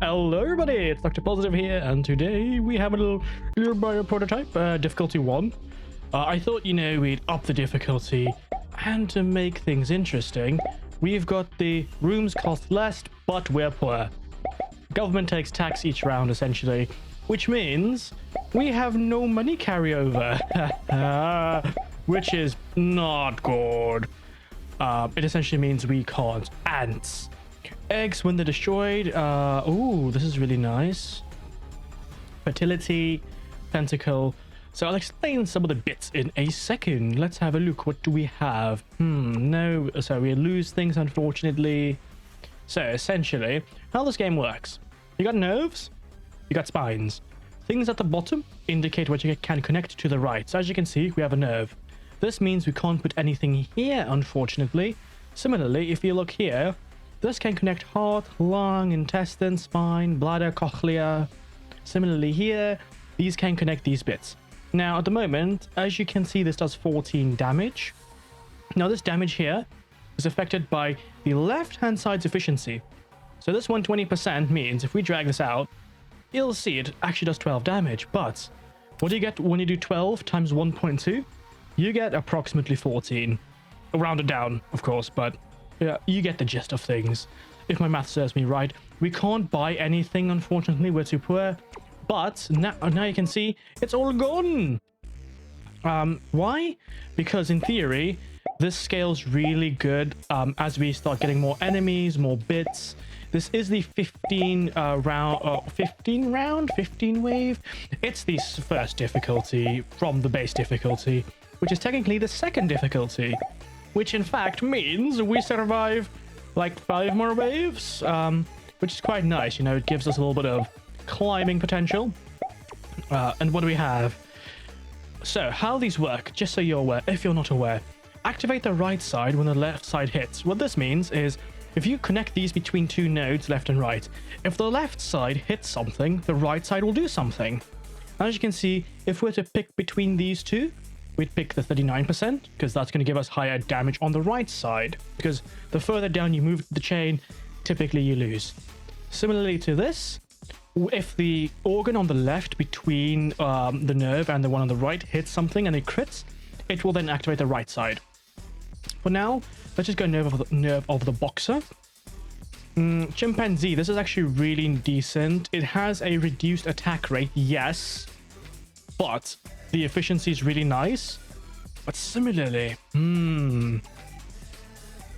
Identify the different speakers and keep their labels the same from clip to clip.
Speaker 1: Hello everybody, it's Dr. Positive here, and today we have a little bio prototype, difficulty 1. I thought, we'd up the difficulty, and to make things interesting, we've got the rooms cost less, but we're poor. Government takes tax each round, essentially, which means we have no money carryover, which is not good. It essentially means we can't. Ants. Eggs when they're destroyed. Oh, this is really nice. Fertility, tentacle. So I'll explain some of the bits in a second. Let's have a look. What do we have? No. So we lose things, unfortunately. So essentially, how this game works. You got nerves, you got spines. Things at the bottom indicate what you can connect to the right. So as you can see, we have a nerve. This means we can't put anything here, unfortunately. Similarly, if you look here, this can connect heart, lung, intestine, spine, bladder, cochlea. Similarly here, these can connect these bits. Now at the moment, as you can see, this does 14 damage. Now this damage here is affected by the left-hand side's efficiency. So this 120% means if we drag this out, you'll see it actually does 12 damage. But what do you get when you do 12 times 1.2? You get approximately 14. Rounded down, of course, but yeah, you get the gist of things. If my math serves me right, we can't buy anything, unfortunately, we're too poor. But now you can see it's all gone. Why? Because in theory, this scales really good as we start getting more enemies, more bits. This is the 15 wave. It's the first difficulty from the base difficulty, which is technically the second difficulty. Which in fact means we survive like 5 more waves, which is quite nice. It gives us a little bit of climbing potential. And what do we have? So how these work, just so you're aware, if you're not aware, activate the right side when the left side hits. What this means is if you connect these between two nodes, left and right, if the left side hits something, the right side will do something. As you can see, if we're to pick between these two, we'd pick the 39% because that's going to give us higher damage on the right side, because the further down you move the chain, typically you lose. Similarly to this, if the organ on the left between the nerve and the one on the right hits something and it crits, it will then activate the right side. For now, let's just go nerve of the boxer. Chimpanzee, this is actually really decent. It has a reduced attack rate, yes, but the efficiency is really nice. But similarly,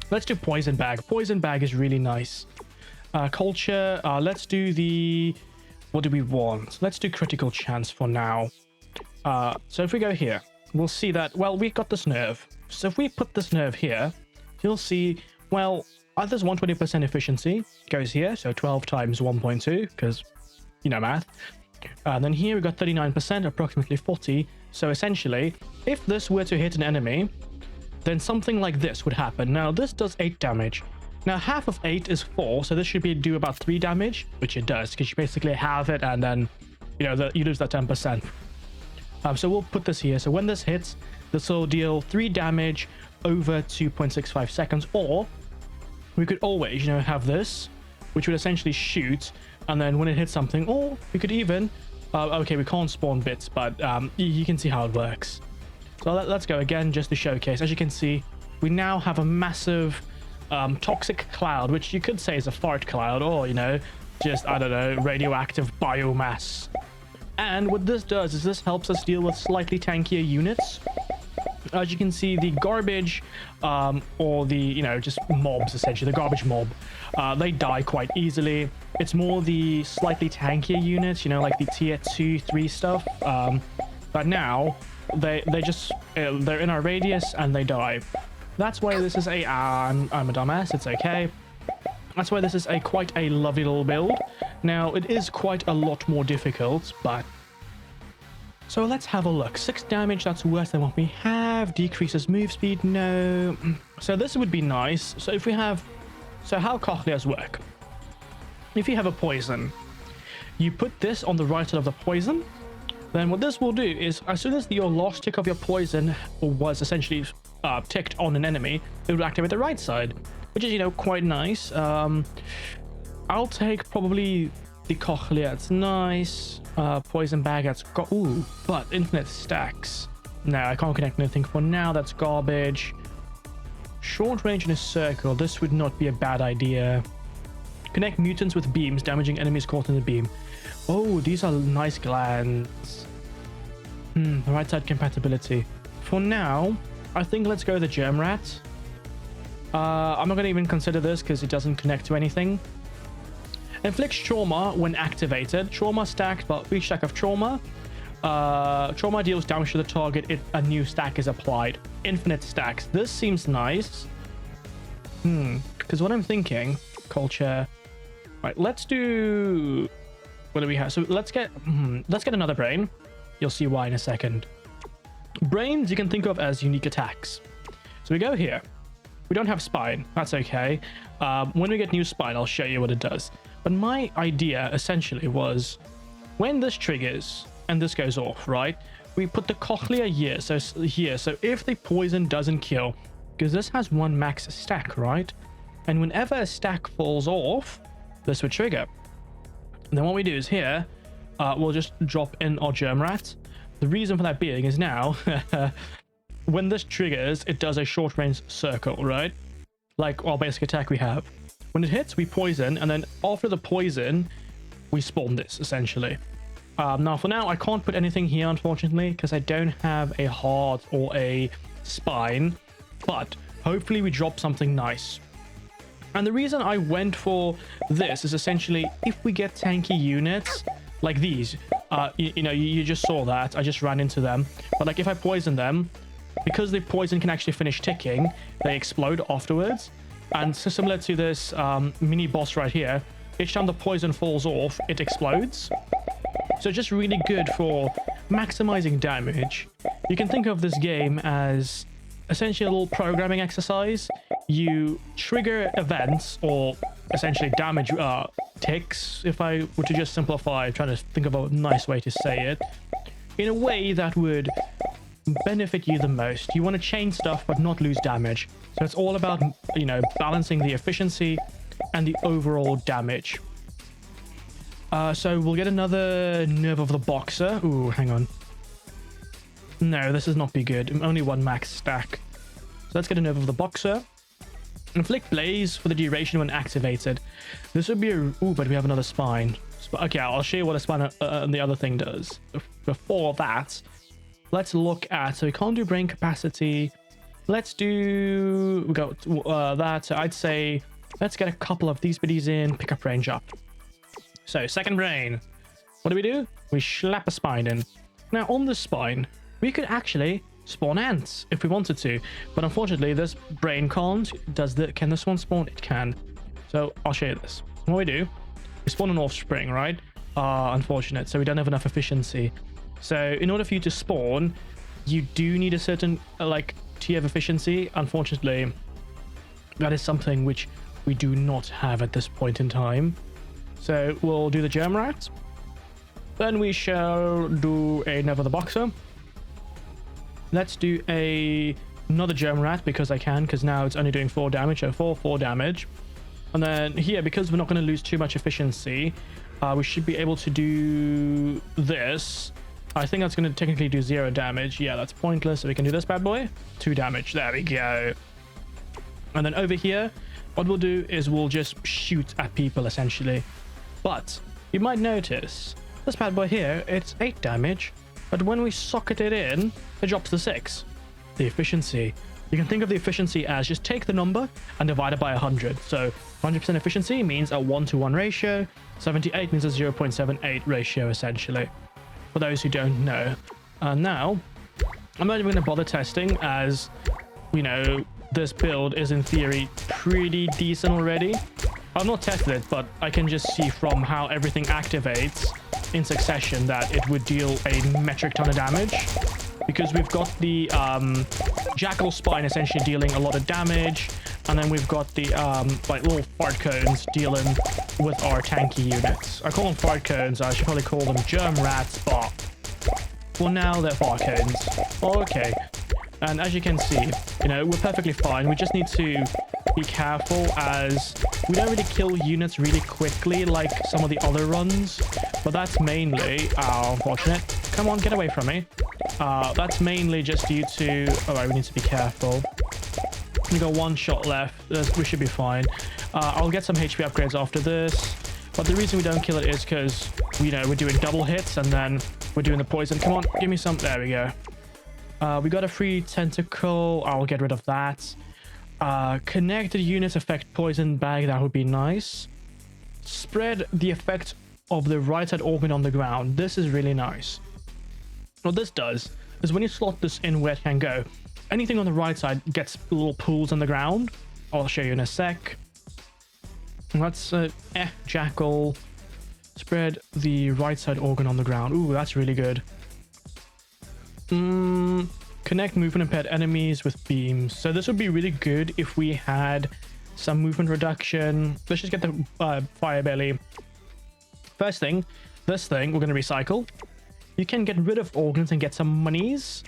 Speaker 1: let's do poison bag. Poison bag is really nice. Culture, let's do the, what do we want? Let's do critical chance for now. So if we go here, we'll see that, well, we've got this nerve. So if we put this nerve here, you'll see, well, there's 120% efficiency goes here. So 12 times 1.2, because, math. Then here we got 39%, approximately 40. So essentially, if this were to hit an enemy, then something like this would happen. Now this does 8 damage. Now half of 8 is 4, so this should do about 3 damage, which it does, because you basically have it and then, you lose that 10%. So we'll put this here. So when this hits, this will deal 3 damage over 2.65 seconds, or we could always, have this, which would essentially shoot, and then when it hits something, or we could even, okay, we can't spawn bits, but you can see how it works. So let's go again just to showcase. As you can see, we now have a massive toxic cloud, which you could say is a fart cloud, or, just, I don't know, radioactive biomass. And what this does is this helps us deal with slightly tankier units. As you can see, the garbage, or the, just mobs, essentially, the garbage mob, they die quite easily. It's more the slightly tankier units, like the tier 2, 3 stuff. But now, they're in our radius and they die. That's why this is I'm a dumbass, it's okay. That's why this is quite a lovely little build. Now, it is quite a lot more difficult, but... So let's have a look. 6 damage, that's worse than what we have. Decreases move speed, no. So this would be nice. So if we have... So how cochleas work? If you have a poison, you put this on the right side of the poison, then what this will do is, as soon as your last tick of your poison was essentially ticked on an enemy, it will activate the right side, which is, quite nice. I'll take probably The cochlea, it's nice. Poison bag, that's got. Ooh, but infinite stacks. No, I can't connect anything for now. That's garbage. Short range in a circle. This would not be a bad idea. Connect mutants with beams, damaging enemies caught in the beam. Oh, these are nice glands. Right side compatibility. For now, I think let's go with the germ rat. I'm not going to even consider this because it doesn't connect to anything. Inflicts trauma when activated. Trauma stacked, but each stack of trauma. Trauma deals damage to the target if a new stack is applied. Infinite stacks. This seems nice. Because what I'm thinking, culture. Right, let's do. What do we have? So let's get another brain. You'll see why in a second. Brains you can think of as unique attacks. So we go here. We don't have spine. That's okay. When we get new spine, I'll show you what it does. But my idea essentially was when this triggers and this goes off, right? We put the cochlea here. So if the poison doesn't kill, because this has one max stack, right? And whenever a stack falls off, this would trigger. And then what we do is here, we'll just drop in our germ rat. The reason for that being is now, when this triggers, it does a short range circle, right? Like our basic attack we have. When it hits, we poison, and then after the poison, we spawn this, essentially. Now, for now, I can't put anything here, unfortunately, because I don't have a heart or a spine, but hopefully we drop something nice. And the reason I went for this is essentially if we get tanky units like these, you just saw that. I just ran into them. But like if I poison them, because the poison can actually finish ticking, they explode afterwards. And so similar to this mini boss right here, each time the poison falls off, it explodes. So just really good for maximizing damage. You can think of this game as essentially a little programming exercise. You trigger events or essentially damage ticks, if I were to just simplify. I'm trying to think of a nice way to say it, in a way that would benefit you the most. You want to chain stuff but not lose damage. So it's all about, balancing the efficiency and the overall damage. So we'll get another nerve of the boxer. Ooh, hang on. No, this is not be good. Only one max stack. So let's get a nerve of the boxer. Inflict blaze for the duration when activated. This would be a... Ooh, but we have another spine. Okay, I'll show you what a spine and the other thing does. Before that, let's look at... So we can't do brain capacity. Let's do... We got that. So I'd say let's get a couple of these biddies in. Pick up range up. So second brain. What do? We slap a spine in. Now on the spine, we could actually spawn ants if we wanted to, but unfortunately this brain can't. Can this one spawn? It can. So I'll show you this. What we do, we spawn an offspring, right? Unfortunate. So we don't have enough efficiency. So in order for you to spawn, you do need a certain tier of efficiency. Unfortunately, that is something which we do not have at this point in time. So we'll do the germ rat. Then we shall do a nerve of the boxer. Let's do another germ rat because I can, because now it's only doing 4 damage. So 4 damage. And then here, because we're not going to lose too much efficiency, we should be able to do this. I think that's going to technically do 0 damage. Yeah, that's pointless. So we can do this bad boy. 2 damage. There we go. And then over here, what we'll do is we'll just shoot at people essentially. But you might notice this bad boy here, it's 8 damage. But when we socket it in, it drops to 6. The efficiency. You can think of the efficiency as just take the number and divide it by 100. So 100% efficiency means a 1-to-1 ratio. 78 means a 0.78 ratio, essentially. For those who don't know. Now, I'm not even going to bother testing as, this build is in theory pretty decent already. I've not tested it, but I can just see from how everything activates in succession that it would deal a metric ton of damage, because we've got the jackal spine essentially dealing a lot of damage, and then we've got the little fart cones dealing with our tanky units. I call them fart cones. I should probably call them germ rats, but for now they're fart cones. Okay, And as you can see, you know, we're perfectly fine. We just need to be careful as we don't really kill units really quickly like some of the other runs. But that's mainly, unfortunate. Come on, get away from me. That's mainly just due to, all right, we need to be careful. We got one shot left. We should be fine. I'll get some HP upgrades after this. But the reason we don't kill it is because, you know, we're doing double hits and then we're doing the poison. Come on, give me some. There we go. We got a free tentacle. I'll get rid of that. Connected units affect poison bag. That would be nice. Spread the effect of the right side organ on the ground. This is really nice. What this does is when you slot this in where it can go, anything on the right side gets little pools on the ground. I'll show you in a sec. That's Jackal. Spread the right side organ on the ground. Ooh, that's really good. Connect movement impaired enemies with beams. So this would be really good if we had some movement reduction. Let's just get the fire belly. First thing, this thing we're going to recycle. You can get rid of organs and get some monies,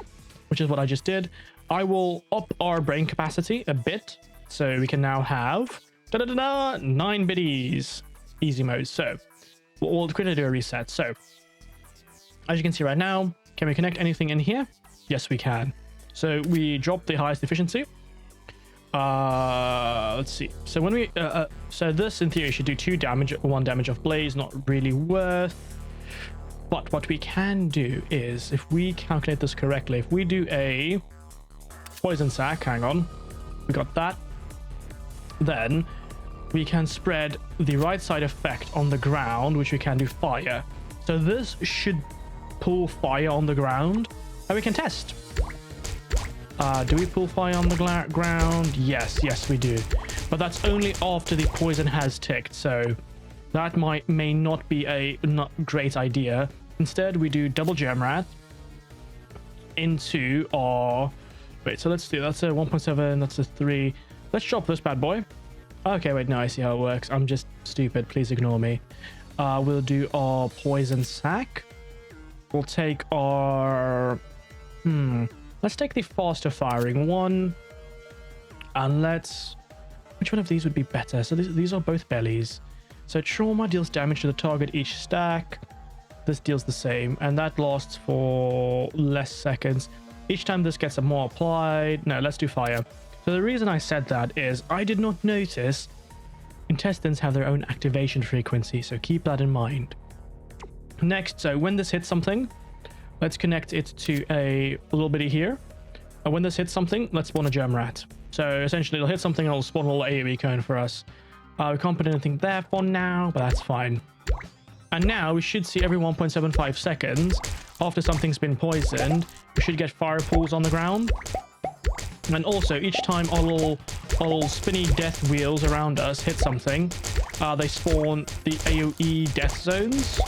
Speaker 1: which is what I just did. I will up our brain capacity a bit, so we can now have 9 biddies. Easy mode. So we'll quickly do a reset. So as you can see right now, can we connect anything in here? Yes, we can. So we drop the highest efficiency. Let's see. So when we so this in theory should do 2 damage, 1 damage of blaze. Not really worth. But what we can do is, if we calculate this correctly, if we do a poison sac, hang on, we got that, then we can spread the right side effect on the ground, which we can do fire. So this should pull fire on the ground, and we can test. Do we pull fire on the ground? Yes we do. But that's only after the poison has ticked, so that may not be a great idea. Instead, we do double gem rat into our... Wait, so let's do... That's a 1.7, that's a 3. Let's drop this bad boy. Okay, wait, no, I see how it works. I'm just stupid. Please ignore me. We'll do our poison sac. We'll take our... Let's take the faster firing one. And let's... Which one of these would be better? So these are both bellies. So trauma deals damage to the target each stack. This deals the same, and that lasts for less seconds. Each time this gets a more applied. No, let's do fire. So the reason I said that is I did not notice intestines have their own activation frequency, so keep that in mind. Next, so when this hits something, let's connect it to a little bitty here. And when this hits something, let's spawn a germ rat. So essentially it'll hit something and it'll spawn a little AoE cone for us. We can't put anything there for now, but that's fine. And now we should see every 1.75 seconds, after something's been poisoned, we should get fire pools on the ground. And also, each time our little spinny death wheels around us hit something, they spawn the AoE death zones.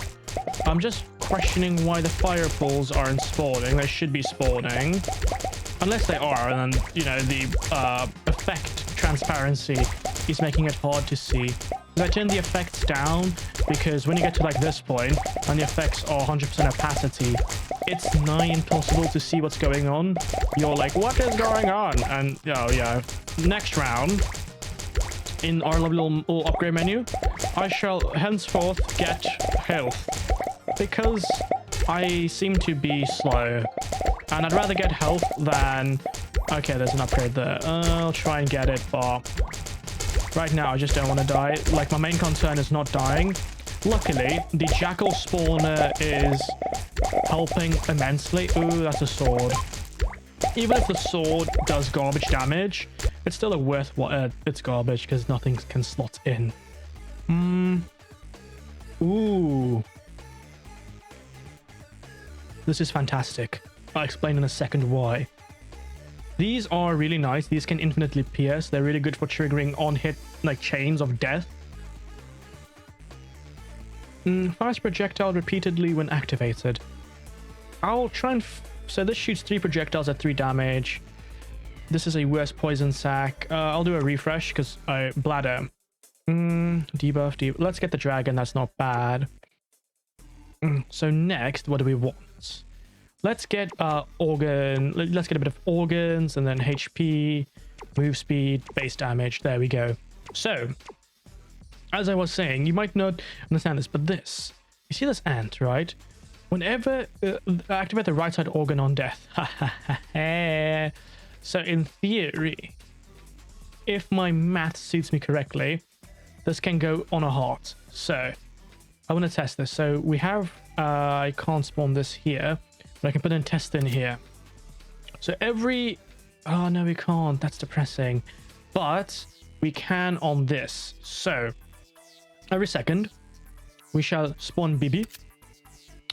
Speaker 1: I'm just questioning why the fire pools aren't spawning. They should be spawning. Unless they are, and then, you know, the effect transparency is making it hard to see. I turn the effects down because when you get to like this point and the effects are 100% opacity, it's nigh impossible to see what's going on. You're like, what is going on? And oh yeah, next round in our little upgrade menu, I shall henceforth get health because I seem to be slow and I'd rather get health than... Okay, there's an upgrade there. I'll try and get it, but right now I just don't want to die. Like, my main concern is not dying. Luckily, the jackal spawner is helping immensely. Ooh, that's a sword. Even if the sword does garbage damage, it's still a worth it's garbage because nothing can slot in. Ooh. This is fantastic. I'll explain in a second why. These are really nice. These can infinitely pierce. They're really good for triggering on-hit, like, chains of death. Fires projectile repeatedly when activated. I'll try and... So this shoots 3 projectiles at 3 damage. This is a worse poison sac. I'll do a refresh because I... Bladder. Debuff. Let's get the dragon. That's not bad. So next, what do we want? let's get let's get a bit of organs, and then HP, move speed, base damage. There we go. So as I was saying, you might not understand this, but this, you see this ant, right? Whenever activate the right side organ on death. So in theory, if my math suits me correctly, this can go on a heart. So I want to test this. So we have I can't spawn this here, but I can put an intestine here. So every, oh no, we can't, that's depressing, but we can on this. So every second we shall spawn BB,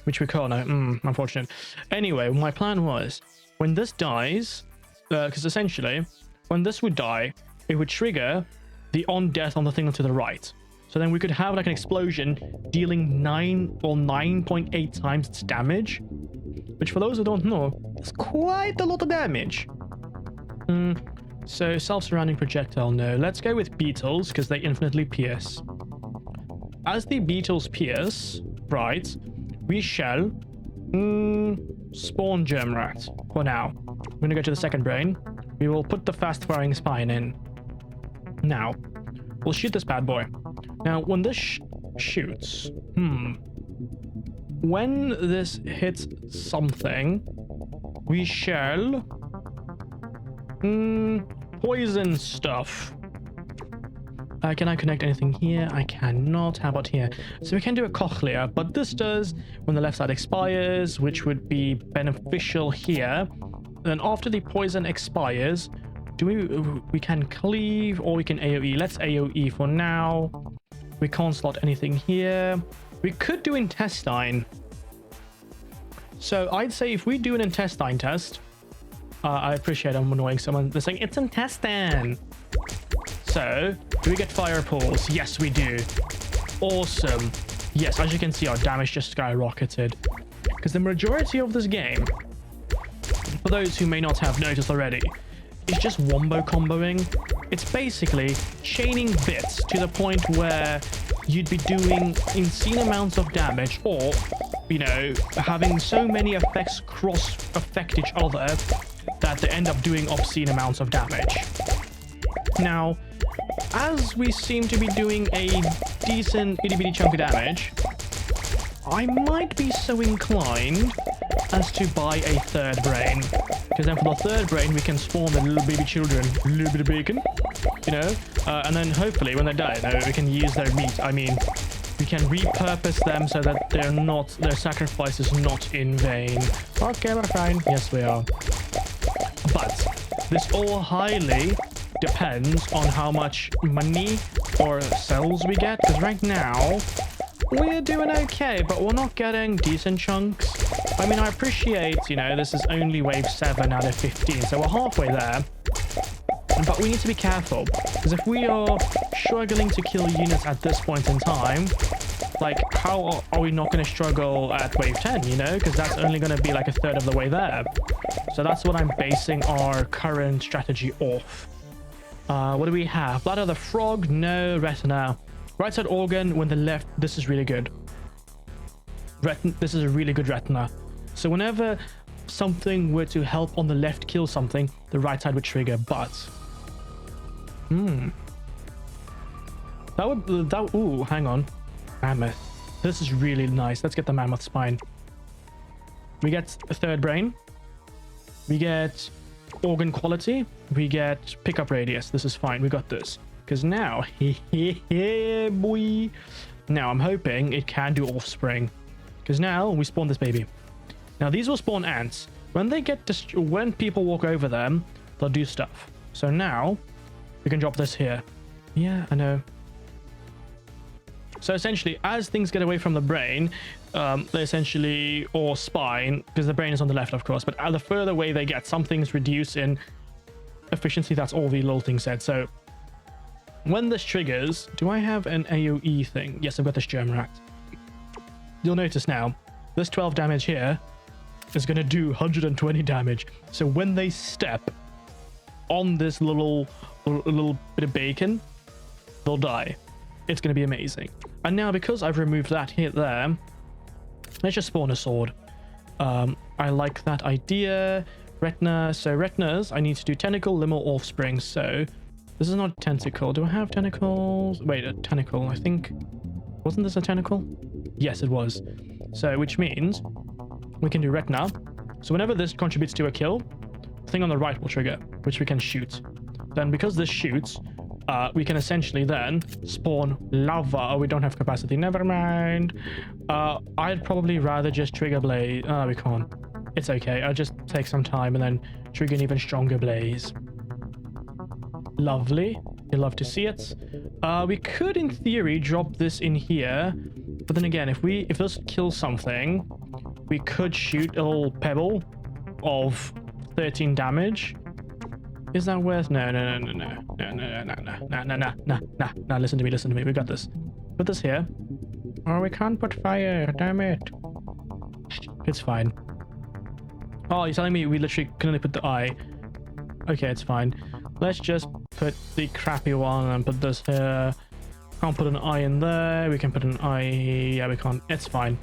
Speaker 1: which we can't know. Unfortunate. Anyway, my plan was when this dies, because essentially when this would die, it would trigger the on death on the thing to the right. So then we could have like an explosion dealing 9 or 9.8 times its damage, which for those who don't know, is quite a lot of damage. So self-surrounding projectile, no. Let's go with beetles because they infinitely pierce. As the beetles pierce, right, we shall spawn germ rat for now. I'm gonna go to the second brain. We will put the fast-firing spine in. Now, we'll shoot this bad boy. Now, when this shoots, when this hits something, we shall poison stuff. Can I connect anything here? I cannot. How about here? So we can do a cochlea, but this does when the left side expires, which would be beneficial here. Then after the poison expires, we can cleave or we can AoE. Let's AoE for now. We can't slot anything here. We could do intestine. So I'd say if we do an intestine test, I appreciate I'm annoying someone. They're saying it's intestine. So do we get fire pulls? Yes, we do. Awesome. Yes, as you can see, our damage just skyrocketed. Because the majority of this game, for those who may not have noticed already, is just wombo comboing. It's basically chaining bits to the point where you'd be doing insane amounts of damage, or, you know, having so many effects cross-affect each other that they end up doing obscene amounts of damage. Now, as we seem to be doing a decent itty-bitty chunk of damage, I might be so inclined as to buy a third brain, because then for the third brain we can spawn the little baby children, a little bit of bacon, you know, and then hopefully when they die, we can use their meat. I mean, we can repurpose them so that their sacrifice is not in vain. Okay, we're fine. Yes, we are. But this all highly depends on how much money or cells we get, because right now we're doing okay, but we're not getting decent chunks. I mean, I appreciate, you know, this is only wave 7 out of 15, so we're halfway there. But we need to be careful, because if we are struggling to kill units at this point in time, like, how are we not going to struggle at wave 10, you know? Because that's only going to be like a third of the way there. So that's what I'm basing our current strategy off. What do we have? Blood of the frog? No. Retina. Right side organ when the left. This is really good. This is a really good retina. So whenever something were to help on the left kill something, the right side would trigger. But ooh, hang on. Mammoth. This is really nice. Let's get the mammoth spine. We get a third brain. We get organ quality. We get pickup radius. This is fine. We got this. Because now, boy. Now I'm hoping it can do offspring. Because now we spawn this baby. Now these will spawn ants. When they get when people walk over them, they'll do stuff. So now we can drop this here. Yeah, I know. So essentially, as things get away from the brain, they essentially, or spine, because the brain is on the left, of course, but the further away they get, some things reduce in efficiency. That's all the little thing said. So when this triggers, do I have an AoE thing? Yes, I've got this germ rat. You'll notice now, this 12 damage here is going to do 120 damage. So when they step on this little bit of bacon, they'll die. It's going to be amazing. And now, because I've removed that here, there, let's just spawn a sword. I like that idea. Retina. So retinas, I need to do tentacle, limb, or offspring. So this is not a tentacle. Do I have tentacles? Wait, a tentacle. I think... Wasn't this a tentacle? Yes, it was. So which means we can do retina. So whenever this contributes to a kill, the thing on the right will trigger, which we can shoot. Then because this shoots, we can essentially then spawn lava. Oh, we don't have capacity. Never mind. I'd probably rather just trigger blaze. Oh, we can't. It's okay. I'll just take some time and then trigger an even stronger blaze. Lovely. You'll love to see it. We could, in theory, drop this in here. But then again, if this kills something, we could shoot a little pebble of 13 damage. Is that worth? No. Listen to me. We got this. Put this here. Oh, we can't put fire. Damn it. It's fine. Oh, you're telling me we literally can only put the eye. Okay, it's fine. Let's just put the crappy one and put this here. Can't put an eye in there. We can put an eye. Yeah, we can't. It's fine.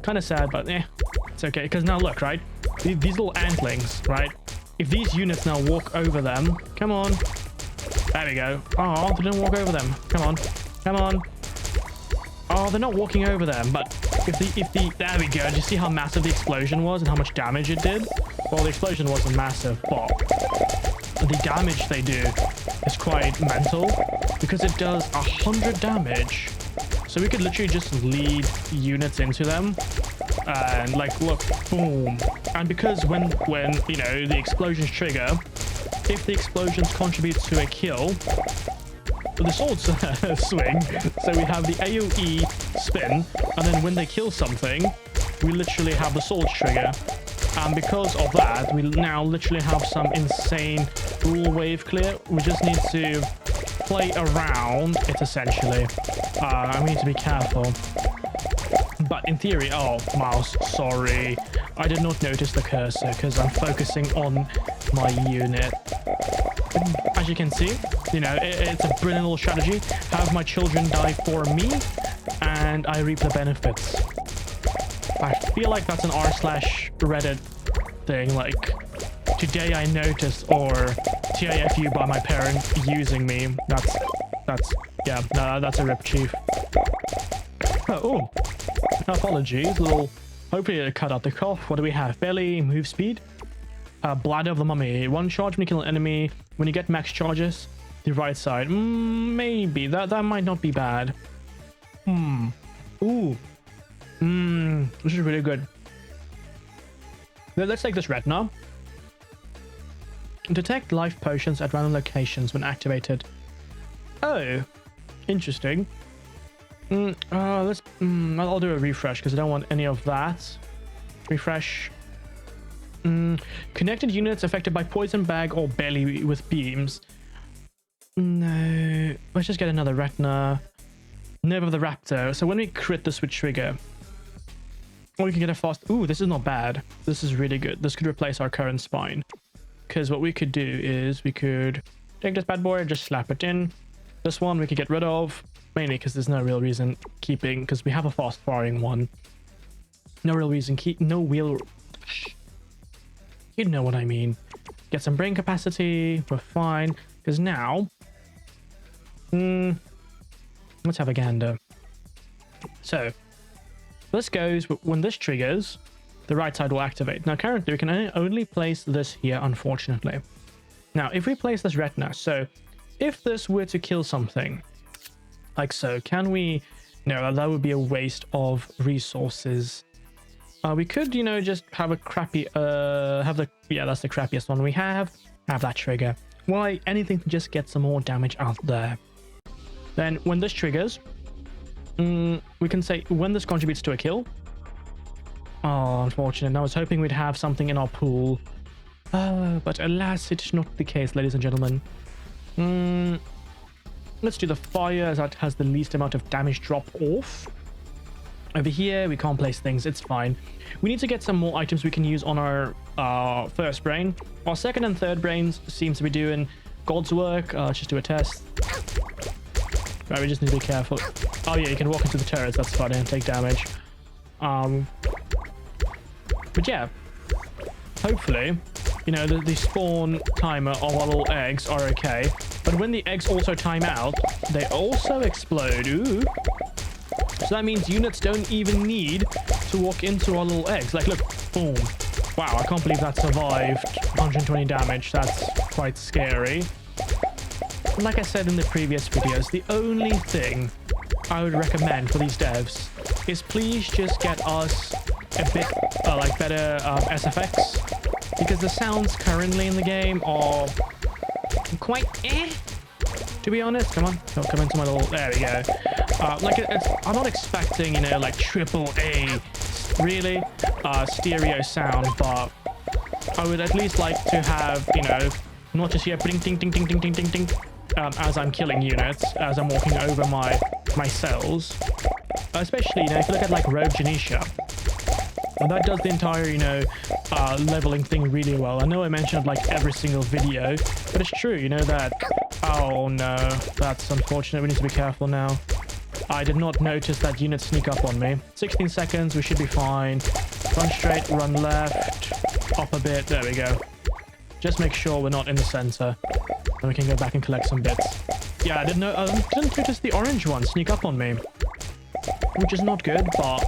Speaker 1: Kind of sad, but it's okay. Because now look, right? These little antlings, right? If these units now walk over them, come on. There we go. Oh, they didn't walk over them. Come on. Oh, they're not walking over them, but if the, there we go. Do you see how massive the explosion was and how much damage it did? Well, the explosion wasn't massive, but the damage they do is quite mental because it does 100 damage. So we could literally just lead units into them and like, look, boom. And because when you know, the explosions trigger, if the explosions contribute to a kill, the swords swing. So we have the AoE spin, and then when they kill something, we literally have the swords trigger. And because of that, we now literally have some insane rule wave clear. We just need to play around it essentially. We need to be careful. But in theory, oh, mouse, sorry. I did not notice the cursor because I'm focusing on my unit. As you can see, you know, it's a brilliant little strategy. Have my children die for me, and I reap the benefits. I feel like that's an r/Reddit thing, like, today I noticed, or TIFU by my parent using me. Yeah, no, that's a rip, chief. Oh, apologies, hopefully it'll cut out the cough. What do we have? Belly, move speed. Bladder of the Mummy. One charge when you kill an enemy. When you get max charges, the right side. Maybe. That might not be bad. Ooh. This is really good. Let's take this retina. Detect life potions at random locations when activated. Oh, interesting. I'll do a refresh because I don't want any of that. Refresh. Connected units affected by poison bag or belly with beams. No. Let's just get another retina. Nerve of the raptor. So when we crit, this would trigger. Or we can get a fast... Ooh, this is not bad. This is really good. This could replace our current spine. Because what we could do is we could take this bad boy and just slap it in. This one we could get rid of. Mainly because there's no real reason keeping... Because we have a fast firing one. No real reason keep... No real... You know what I mean. Get some brain capacity. We're fine. Because now... let's have a gander. So... This goes, when this triggers, the right side will activate. Now, currently, we can only place this here, unfortunately. Now, if we place this retina, so if this were to kill something, like so, can we... No, that would be a waste of resources. We could, you know, just have a crappy... Yeah, that's the crappiest one we have. Have that trigger. Why? Anything to just get some more damage out there. Then, when this triggers... we can say when this contributes to a kill. Oh, unfortunate. I was hoping we'd have something in our pool. But alas, it's not the case, ladies and gentlemen. Let's do the fire, as that has the least amount of damage drop off. Over here, we can't place things. It's fine. We need to get some more items we can use on our first brain. Our second and third brains seems to be doing God's work. Let's just do a test. Right, we just need to be careful. Oh yeah, you can walk into the turrets. That's fine and take damage. But yeah, hopefully, you know, the spawn timer of our little eggs are okay. But when the eggs also time out, they also explode. Ooh. So that means units don't even need to walk into our little eggs. Like, look, boom. Wow, I can't believe that survived 120 damage. That's quite scary. Like I said in the previous videos, the only thing I would recommend for these devs is please just get us a bit like better SFX, because the sounds currently in the game are quite to be honest. Come on, don't come into my little, there we go. Like I'm not expecting, you know, like AAA really stereo sound, but I would at least like to have, you know, not just hear ding ding ding ding ding ding ding ding as I'm killing units, as I'm walking over my cells. Especially, you know, if you look at like Rogue Janisha, that does the entire, you know, leveling thing really well. I know I mentioned like every single video, but it's true, you know, that... Oh no, that's unfortunate. We need to be careful now. I did not notice that units sneak up on me. 16 seconds, we should be fine. Run straight, run left, up a bit. There we go. Just make sure we're not in the center. Then we can go back and collect some bits. Yeah, I didn't notice the orange one sneak up on me, which is not good, but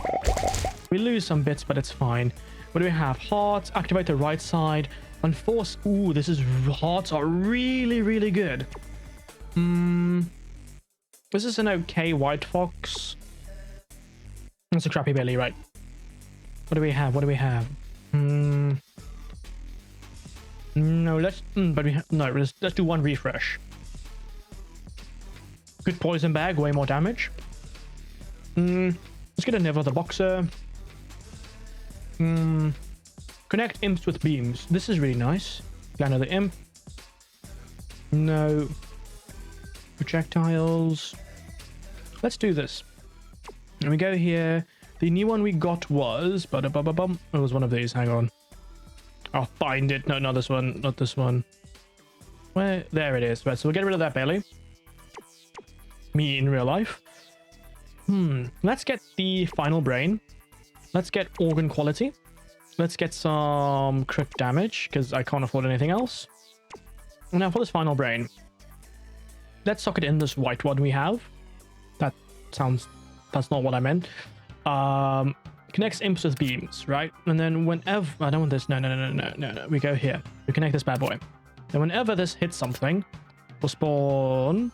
Speaker 1: we lose some bits, but it's fine. What do we have? Hearts, activate the right side, enforce. Ooh, this is, hearts are really, really good. This is an okay white fox. It's a crappy belly, right? What do we have? What do we have? No, let's let's do one refresh. Good poison bag, way more damage. Let's get a Never the Boxer. Connect imps with beams. This is really nice. Got another imp. No projectiles. Let's do this. And we go here. The new one we got was... It was one of these. Hang on. I'll find it. No, not this one. Not this one. Where? There it is. Right, so we'll get rid of that belly. Me in real life. Let's get the final brain. Let's get organ quality. Let's get some crit damage, because I can't afford anything else. Now for this final brain, let's sock it in this white one we have. That's not what I meant. Connects imps with beams, right? And then whenever... I don't want this. No. We go here. We connect this bad boy. And whenever this hits something, we'll spawn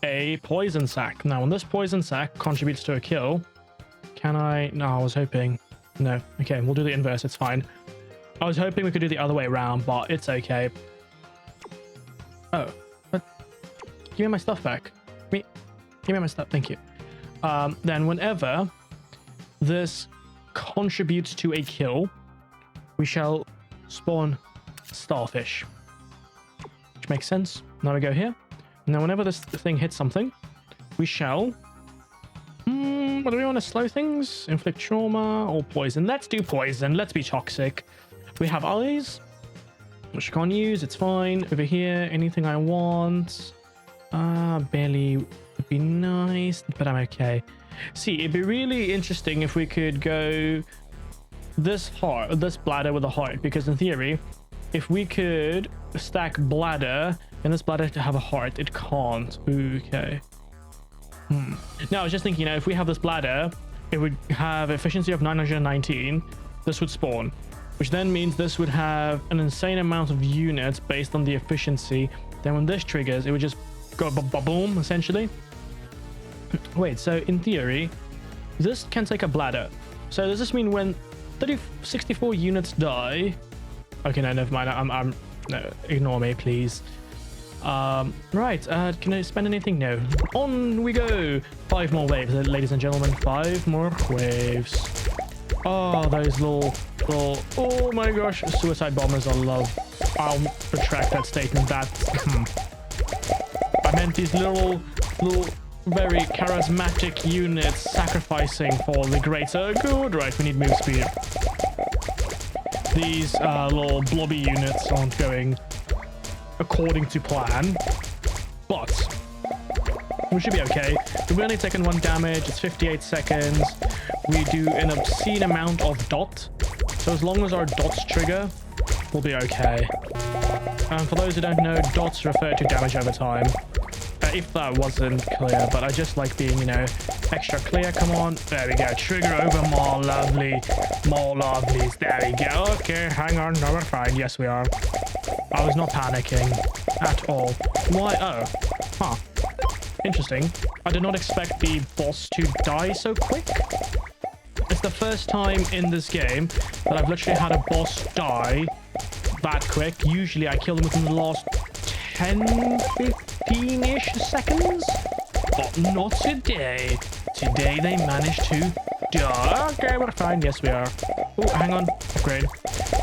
Speaker 1: a poison sac. Now, when this poison sac contributes to a kill, can I... No, I was hoping... No. Okay, we'll do the inverse. It's fine. I was hoping we could do the other way around, but it's okay. Oh, but... Give me my stuff back. Give me my stuff. Thank you. Then whenever this contributes to a kill, we shall spawn starfish. Which makes sense. Now we go here. Now whenever this thing hits something, we shall... What do we want to slow things? Inflict trauma or poison? Let's do poison. Let's be toxic. We have eyes, which I can't use. It's fine. Over here, anything I want. Belly would be nice, but I'm okay. See, it'd be really interesting if we could go this bladder with a heart, because in theory, if we could stack bladder and this bladder to have a heart, it can't. Okay. Now I was just thinking, you know, if we have this bladder, it would have efficiency of 919. This would spawn, which then means this would have an insane amount of units based on the efficiency. Then when this triggers, it would just go boom, essentially. Wait, so in theory, this can take a bladder. So does this mean when 64 units die? Okay, no, never mind. No, ignore me, please. Right, can I spend anything? No. On we go. 5 more waves, ladies and gentlemen. 5 more waves. Oh, those little, oh my gosh, suicide bombers I love. I'll retract that statement. I meant these little very charismatic units sacrificing for the greater good. Right, we need move speed. These little blobby units aren't going according to plan, but we should be okay. We've only taken 1 damage. It's 58 seconds. We do an obscene amount of dot, so as long as our dots trigger, we'll be okay. For those who don't know, dots refer to damage over time. If that wasn't clear, but I just like being, you know, extra clear. Come on. There we go. Trigger over. More lovely. More lovelies. There we go. Okay, hang on. No, we're fine. Yes, we are. I was not panicking at all. Why? Oh. Huh. Interesting. I did not expect the boss to die so quick. It's the first time in this game that I've literally had a boss die that quick. Usually I kill them within the last 10, 15-ish seconds. But not today. Today they managed to die. Okay, we're fine. Yes, we are. Oh, hang on. Upgrade.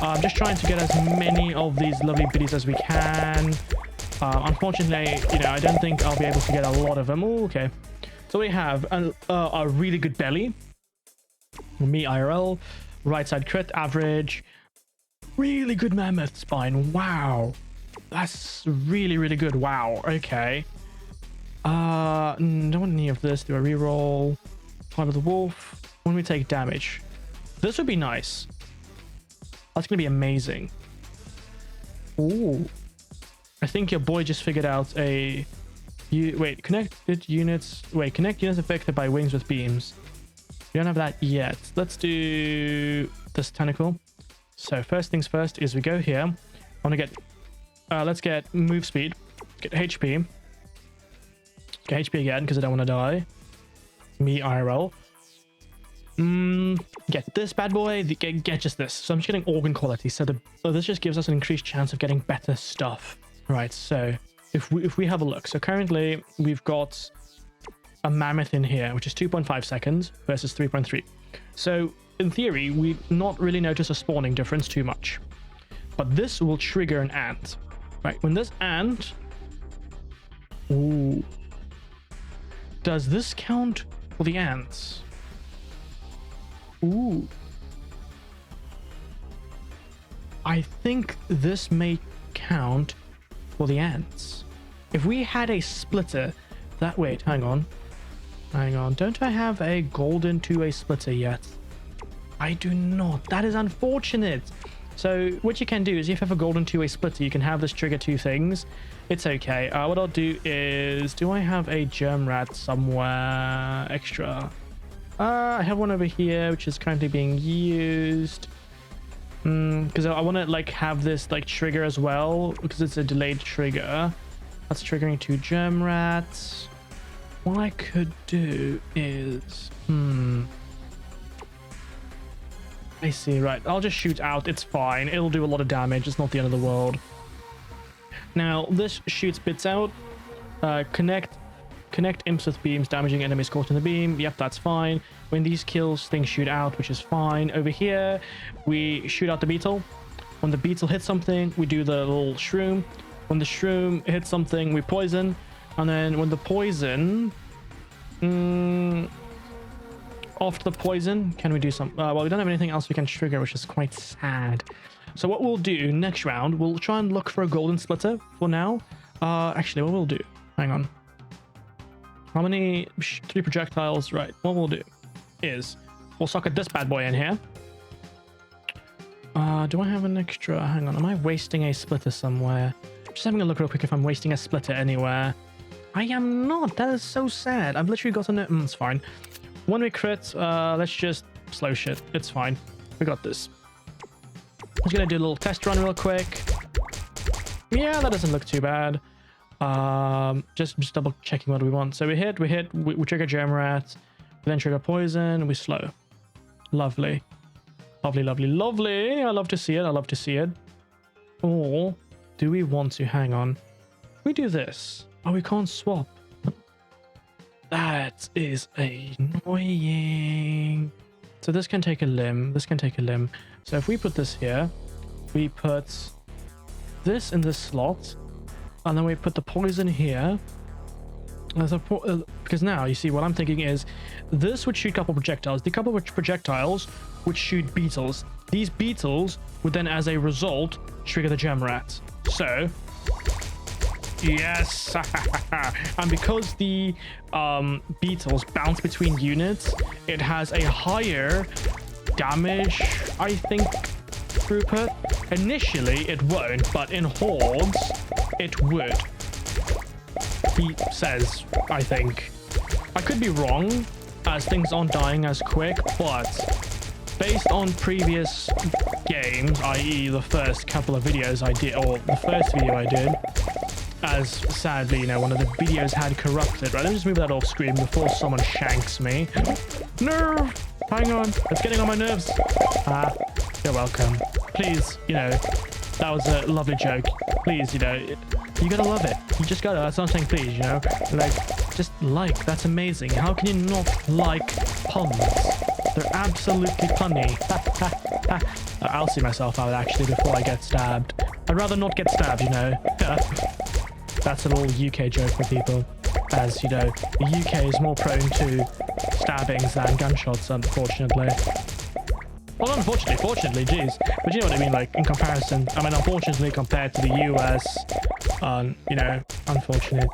Speaker 1: I'm just trying to get as many of these lovely biddies as we can. Unfortunately, you know, I don't think I'll be able to get a lot of them. Oh, okay. So we have a really good belly. Me IRL. Right side crit. Average. Really good mammoth spine. Wow. That's really, really good. Wow. Okay. Don't want any of this. Do a reroll. Fight of the wolf. When we take damage. This would be nice. That's going to be amazing. Ooh. I think your boy just figured out a... Wait, connected units... Wait, connect units affected by wings with beams. We don't have that yet. Let's do this tentacle. So first things first is we go here. I want to get... let's get move speed. Get HP. Get HP again because I don't want to die. Me IRL. Get this bad boy. Get just this. So I'm just getting organ quality. So this just gives us an increased chance of getting better stuff. Right. So if we have a look. So currently we've got a mammoth in here, which is 2.5 seconds versus 3.3. So in theory, we not really notice a spawning difference too much. But this will trigger an ant. Right. When this ant... Ooh. Does this count for the ants? Ooh. I think this may count for the ants. If we had a splitter that... Wait, hang on. Hang on. Don't I have a golden 2-way splitter yet? I do not. That is unfortunate. So what you can do is if you have a golden 2-way splitter, you can have this trigger 2 things. It's okay. What I'll do is... Do I have a germ rat somewhere extra? I have one over here, which is currently being used. Because I want to like have this like trigger as well, because it's a delayed trigger. That's triggering 2 germ rats. What I could do is... I see, right. I'll just shoot out. It's fine. It'll do a lot of damage. It's not the end of the world. Now, this shoots bits out. Connect imps with beams, damaging enemies caught in the beam. Yep, that's fine. When these kills, things shoot out, which is fine. Over here, we shoot out the beetle. When the beetle hits something, we do the little shroom. When the shroom hits something, we poison. And then when the poison... After the poison, can we do some... well, we don't have anything else we can trigger, which is quite sad. So what we'll do next round, we'll try and look for a golden splitter for now. Actually, what we'll do... Hang on. How many... 3 projectiles? Right. What we'll do is... We'll socket this bad boy in here. Do I have an extra... Hang on. Am I wasting a splitter somewhere? Just having a look real quick if I'm wasting a splitter anywhere. I am not. That is so sad. I've literally got a... it's fine. When we crit, let's just slow shit. It's fine. We got this. I'm just gonna do a little test run real quick. Yeah, that doesn't look too bad. Just double checking what we want. So we trigger germ rat, we then trigger poison, we slow. Lovely. Lovely, lovely, lovely. I love to see it. I love to see it. Or do we want to... Hang on. We do this. Oh, we can't swap. That is annoying. So this can take a limb. This can take a limb. So if we put this here, we put this in this slot, and then we put the poison here. Because now, you see, what I'm thinking is this would shoot a couple projectiles. The couple of projectiles would shoot beetles. These beetles would then, as a result, trigger the gem rat. So... Yes. And because the beetles bounce between units, it has a higher damage, I think, throughput. Initially, it won't, but in hordes, it would. He says, I think. I could be wrong, as things aren't dying as quick, but based on previous games, i.e. the first couple of videos I did, or the first video I did, as sadly, you know, one of the videos had corrupted. Right, let me just move that off screen before someone shanks me. Nerve! Hang on, it's getting on my nerves. Ah, you're welcome. Please, you know, that was a lovely joke. Please, you know, you gotta love it. You just gotta, that's what I'm saying, please, you know? Like, just like, that's amazing. How can you not like puns? They're absolutely punny. I'll see myself out, actually, before I get stabbed. I'd rather not get stabbed, you know? That's a little UK joke for people. As, you know, the UK is more prone to stabbings than gunshots, unfortunately. Well, unfortunately, fortunately, geez. But you know what I mean, like, in comparison. I mean, unfortunately, compared to the US, you know, unfortunate.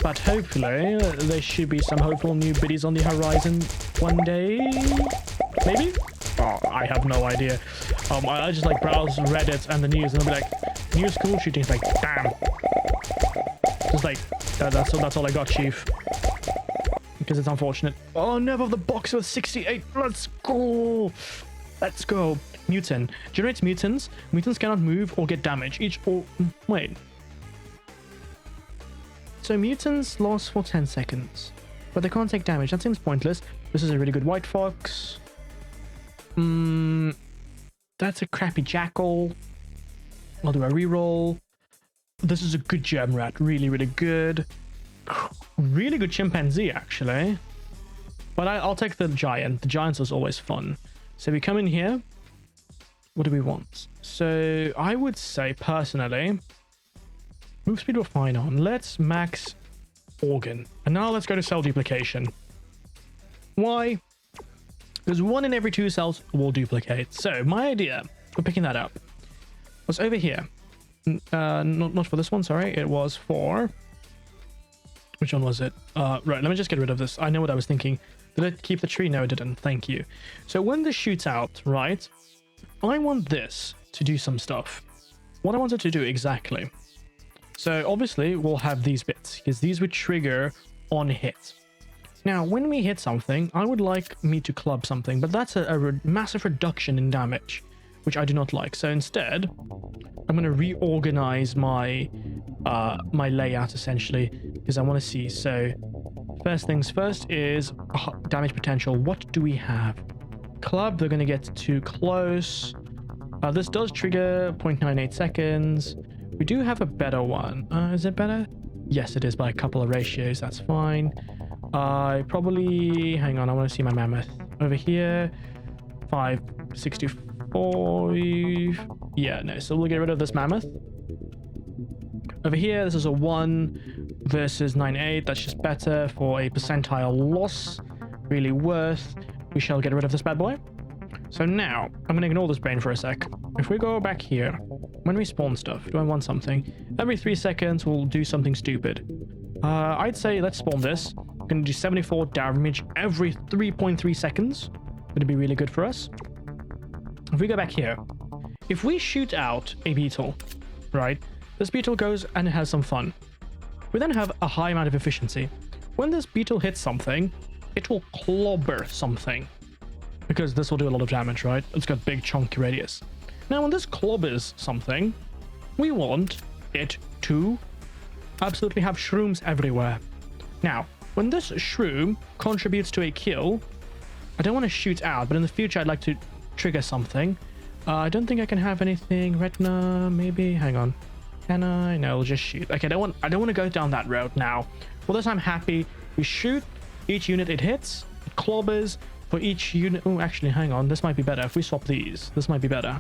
Speaker 1: But hopefully, there should be some hopeful new biddies on the horizon one day. Maybe? Oh, I have no idea. I just, like, browse Reddit and the news, and I'll be like, new school shootings, like, damn. Just like, that's all I got, Chief. Because it's unfortunate. Oh, never of the box with 68. Let's go. Let's go. Mutant. Generates mutants. Mutants cannot move or get damage. Wait. So mutants last for 10 seconds. But they can't take damage. That seems pointless. This is a really good white fox. That's a crappy jackal. I'll do a reroll. This is a good gem rat. Really, really good. Really good chimpanzee, actually. But I'll take the giant. The giants is always fun. So we come in here. What do we want? So I would say, personally, move speed we're fine on. Let's max organ. And now let's go to cell duplication. Why? Because 1 in every 2 cells will duplicate. So my idea for picking that up was over here. Not for this one, sorry. It was for... Which one was it? Right, let me just get rid of this. I know what I was thinking. Did it keep the tree? No, it didn't. Thank you. So when this shoots out, right, I want this to do some stuff. What I want it to do exactly. So obviously we'll have these bits because these would trigger on hit. Now, when we hit something, I would like me to club something, but that's a massive reduction in damage, which I do not like. So instead, I'm going to reorganize my my layout essentially because I want to see. So first things first is damage potential. What do we have? Club, they're going to get too close. This does trigger 0.98 seconds. We do have a better one. Is it better? Yes, it is by a couple of ratios. That's fine. I probably... Hang on, I want to see my mammoth. Over here, 564. Yeah, no, so we'll get rid of this mammoth. Over here, this is a 1 versus 98. That's just better for a percentile loss. Really worth. We shall get rid of this bad boy. So now, I'm going to ignore this brain for a sec. If we go back here, when we spawn stuff, do I want something? Every 3 seconds, we'll do something stupid. I'd say let's spawn this. We're going to do 74 damage every 3.3 seconds. Going to be really good for us. If we go back here, if we shoot out a beetle, right, this beetle goes and has some fun. We then have a high amount of efficiency. When this beetle hits something, it will clobber something. Because this will do a lot of damage, right? It's got big chunky radius. Now, when this clobbers something, we want it to absolutely have shrooms everywhere. Now, when this shroom contributes to a kill, I don't want to shoot out, but in the future, I'd like to trigger something. I don't think I can have anything. Retina, maybe. Hang on. Can I? No, I'll just shoot. Okay, I don't want to go down that road now. For this, I'm happy. We shoot each unit it hits. It clobbers. For each unit... Oh, actually, hang on. This might be better. If we swap these, this might be better.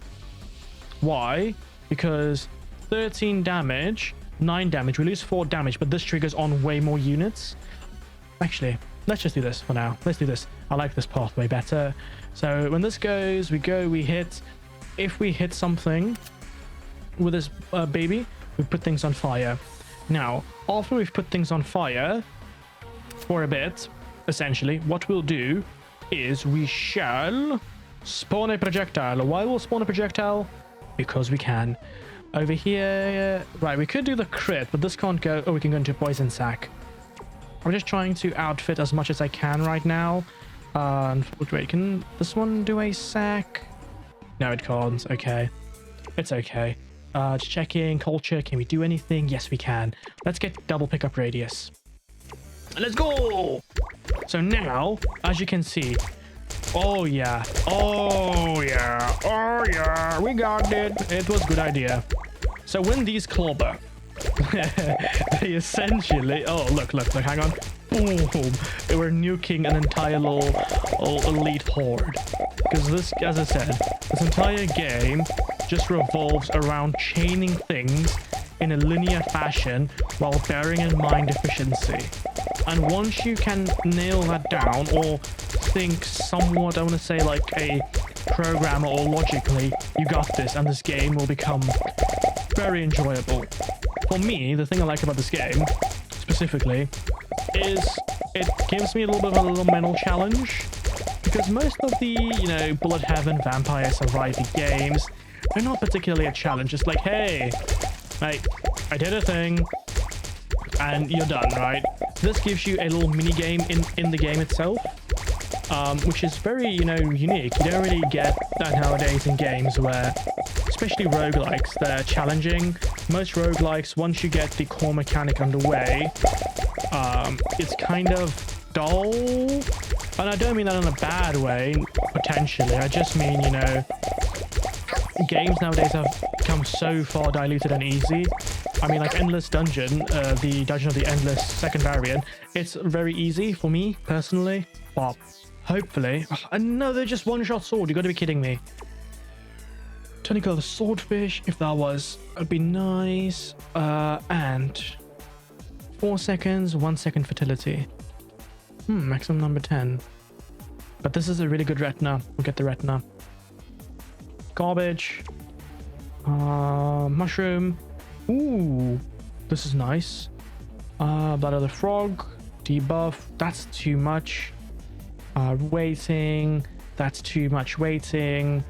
Speaker 1: Why? Because 13 damage, 9 damage. We lose 4 damage, but this triggers on way more units. Actually, let's just do this for now. Let's do this. I like this pathway better. So when this goes, we hit. If we hit something with this baby, we put things on fire. Now, after we've put things on fire for a bit, essentially, what we'll do is we shall Spawn a projectile. Why will spawn a projectile? Because we can. Over here, right, we could do the crit, but this can't go. Oh, we can go into poison sack. I'm just trying to outfit as much as I can right now. Wait, can this one do a sack? No, it can't. Okay, it's okay. Just checking culture. Can we do anything? Yes, we can. Let's get double pickup radius. Let's go. So now, as you can see, oh yeah, oh yeah, oh yeah, we got it. It was a good idea. So when these clobber, they essentially, oh look, hang on, boom, they were nuking an entire little elite horde. Because this, as I said, this entire game just revolves around chaining things in a linear fashion while bearing in mind efficiency. And once you can nail that down, or think somewhat, I want to say like a programmer or logically, you got this, and this game will become very enjoyable. For me, the thing I like about this game, specifically, is it gives me a little bit of a little mental challenge. Because most of the, you know, Bullet Heaven, Vampire Survivor games, they're not particularly a challenge. It's like, hey, I did a thing, and you're done, right? This gives you a little mini game in the game itself, which is very, you know, unique. You don't really get that nowadays in games where, especially roguelikes, they're challenging. Most roguelikes, once you get the core mechanic underway, it's kind of dull. And I don't mean that in a bad way, potentially. I just mean, you know, games nowadays have become so far diluted and easy. I mean, like Endless Dungeon, the Dungeon of the Endless second variant, it's very easy for me, personally. But hopefully... another just one-shot sword, you gotta be kidding me. Technical swordfish, if that was, it'd be nice. And 4 seconds, 1 second fertility. Maximum number 10. But this is a really good retina. We'll get the retina. Garbage. Mushroom. Ooh, this is nice. Blood of the frog. Debuff. That's too much. Waiting. That's too much waiting.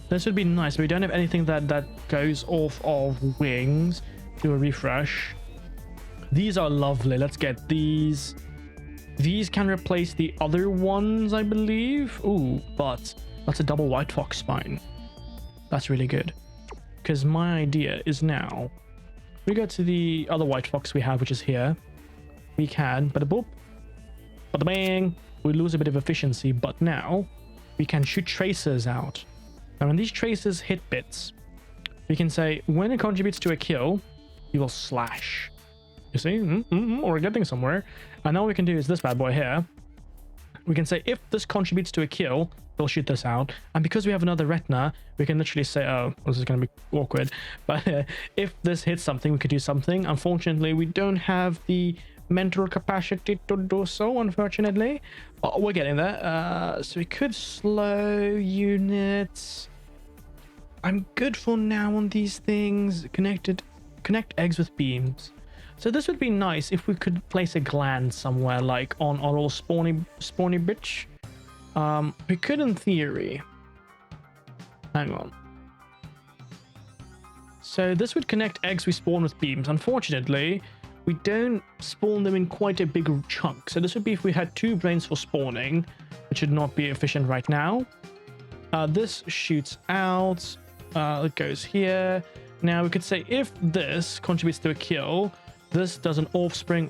Speaker 1: This would be nice, but we don't have anything that goes off of wings. Do a refresh. These are lovely. Let's get these. These can replace the other ones, I believe. Ooh, but that's a double white fox spine. That's really good. Because my idea is now, we go to the other white fox we have, which is here. We can, bada boop, bada bang. We lose a bit of efficiency, but now we can shoot tracers out. Now, when these tracers hit bits, we can say when it contributes to a kill, you will slash. You see? We're getting somewhere. And now what we can do is this bad boy here. We can say if this contributes to a kill, we'll shoot this out. And because we have another retina, we can literally say, oh, this is going to be awkward. But if this hits something, we could do something. Unfortunately, we don't have the mental capacity to do so, unfortunately. But we're getting there. So we could slow units. I'm good for now on these things. Connect eggs with beams. So this would be nice if we could place a gland somewhere, like on our little spawny bitch. We could in theory. Hang on. So this would connect eggs we spawn with beams. Unfortunately, we don't spawn them in quite a big chunk. So this would be if we had 2 brains for spawning, which would not be efficient right now. This shoots out. It goes here. Now we could say if this contributes to a kill, this does an offspring.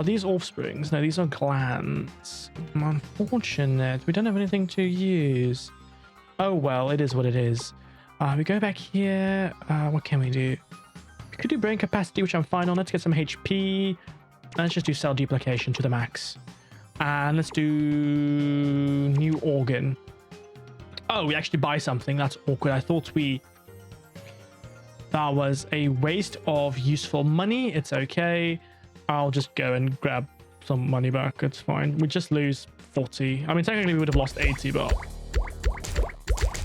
Speaker 1: These offsprings? No, these are glands. Unfortunate. We don't have anything to use. Oh well, it is what it is. We go back here. What can we do? We could do brain capacity, which I'm fine on. Let's get some HP. Let's just do cell duplication to the max. And let's do new organ. Oh, we actually buy something. That's awkward. I thought that was a waste of useful money. It's okay. I'll just go and grab some money back. It's fine. We just lose 40. I mean, technically we would have lost 80, but...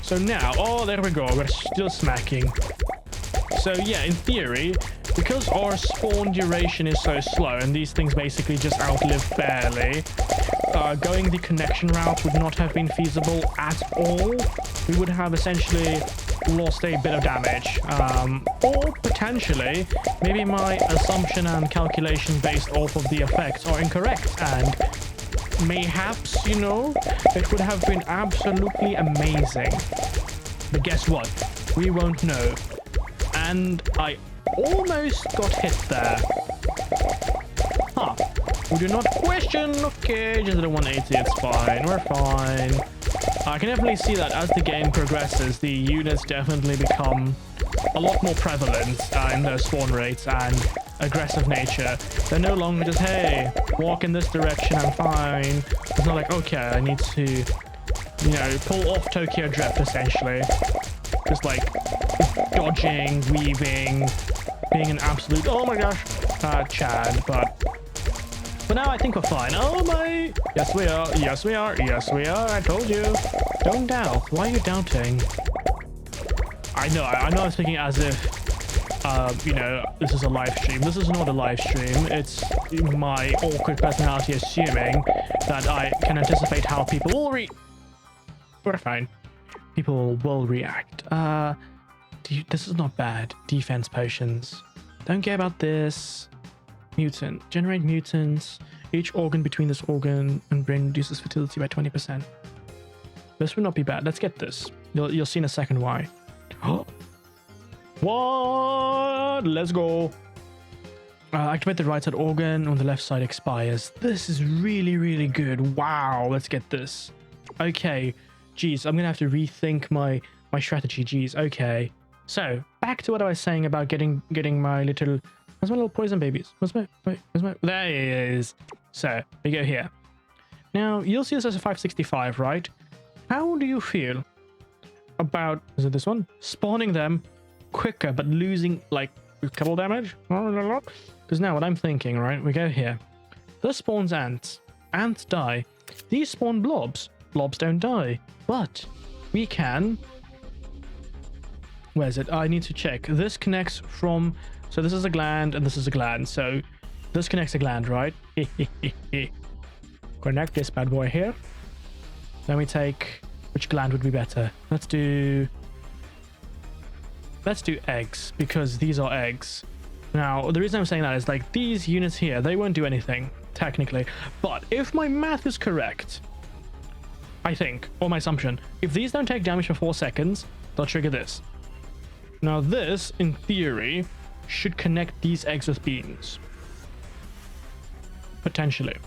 Speaker 1: So now, oh, there we go. We're still smacking. So yeah, in theory, because our spawn duration is so slow and these things basically just outlive barely, going the connection route would not have been feasible at all. We would have essentially lost a bit of damage, or potentially maybe my assumption and calculation based off of the effects are incorrect, and mayhaps, you know, it would have been absolutely amazing. But guess what? We won't know. And I almost got hit there. Huh. We do not question. Okay, just a 180. It's fine. We're fine. I can definitely see that as the game progresses, the units definitely become a lot more prevalent in their spawn rates and aggressive nature. They're no longer just, hey, walk in this direction, I'm fine. It's not like, okay, I need to, you know, pull off Tokyo Drift, essentially. Just like dodging, weaving, being an absolute, oh my gosh, Chad. But now I think we're fine. Oh my, yes we are, yes we are, yes we are, I told you. Don't doubt. Why are you doubting? I know I'm speaking as if, you know, this is a live stream. This is not a live stream. It's my awkward personality assuming that I can anticipate how people will we're fine. People will react. This is not bad. Defense potions. Don't care about this. Mutant. Generate mutants. Each organ between this organ and brain reduces fertility by 20%. This would not be bad. Let's get this. You'll see in a second why. What? Let's go. Activate the right side organ when the left side expires. This is really, really good. Wow. Let's get this. Okay. Jeez, I'm gonna have to rethink my strategy. Jeez. Okay. So back to what I was saying about getting my little. Where's my little poison babies? Where's my? There he is. So we go here. Now you'll see this as a 565, right? How do you feel about, is it this one? Spawning them quicker, but losing like a couple damage? Because now what I'm thinking, right? We go here. This spawns ants. Ants die. These spawn blobs. Blobs don't die. But we can... Where's it? I need to check. This connects from... So this is a gland and this is a gland. So this connects a gland, right? Connect this bad boy here. Then we take... Which gland would be better? Let's do eggs, because these are eggs. Now, the reason I'm saying that is like these units here, they won't do anything, technically. But if my math is correct, I think, or my assumption, if these don't take damage for 4 seconds, they'll trigger this. Now this, in theory, should connect these eggs with beans. Potentially.